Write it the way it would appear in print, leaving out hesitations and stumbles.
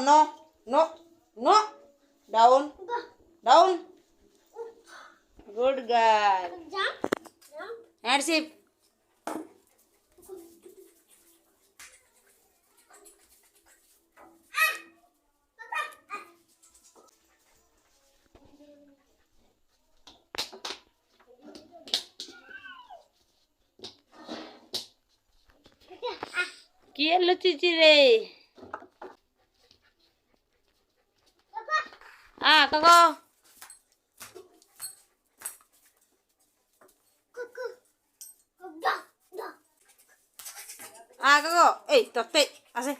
no, no, no. Down, down. Good girl. Handship. কি এলো চিচি রে কাকো কাকো এই তত্তে আছে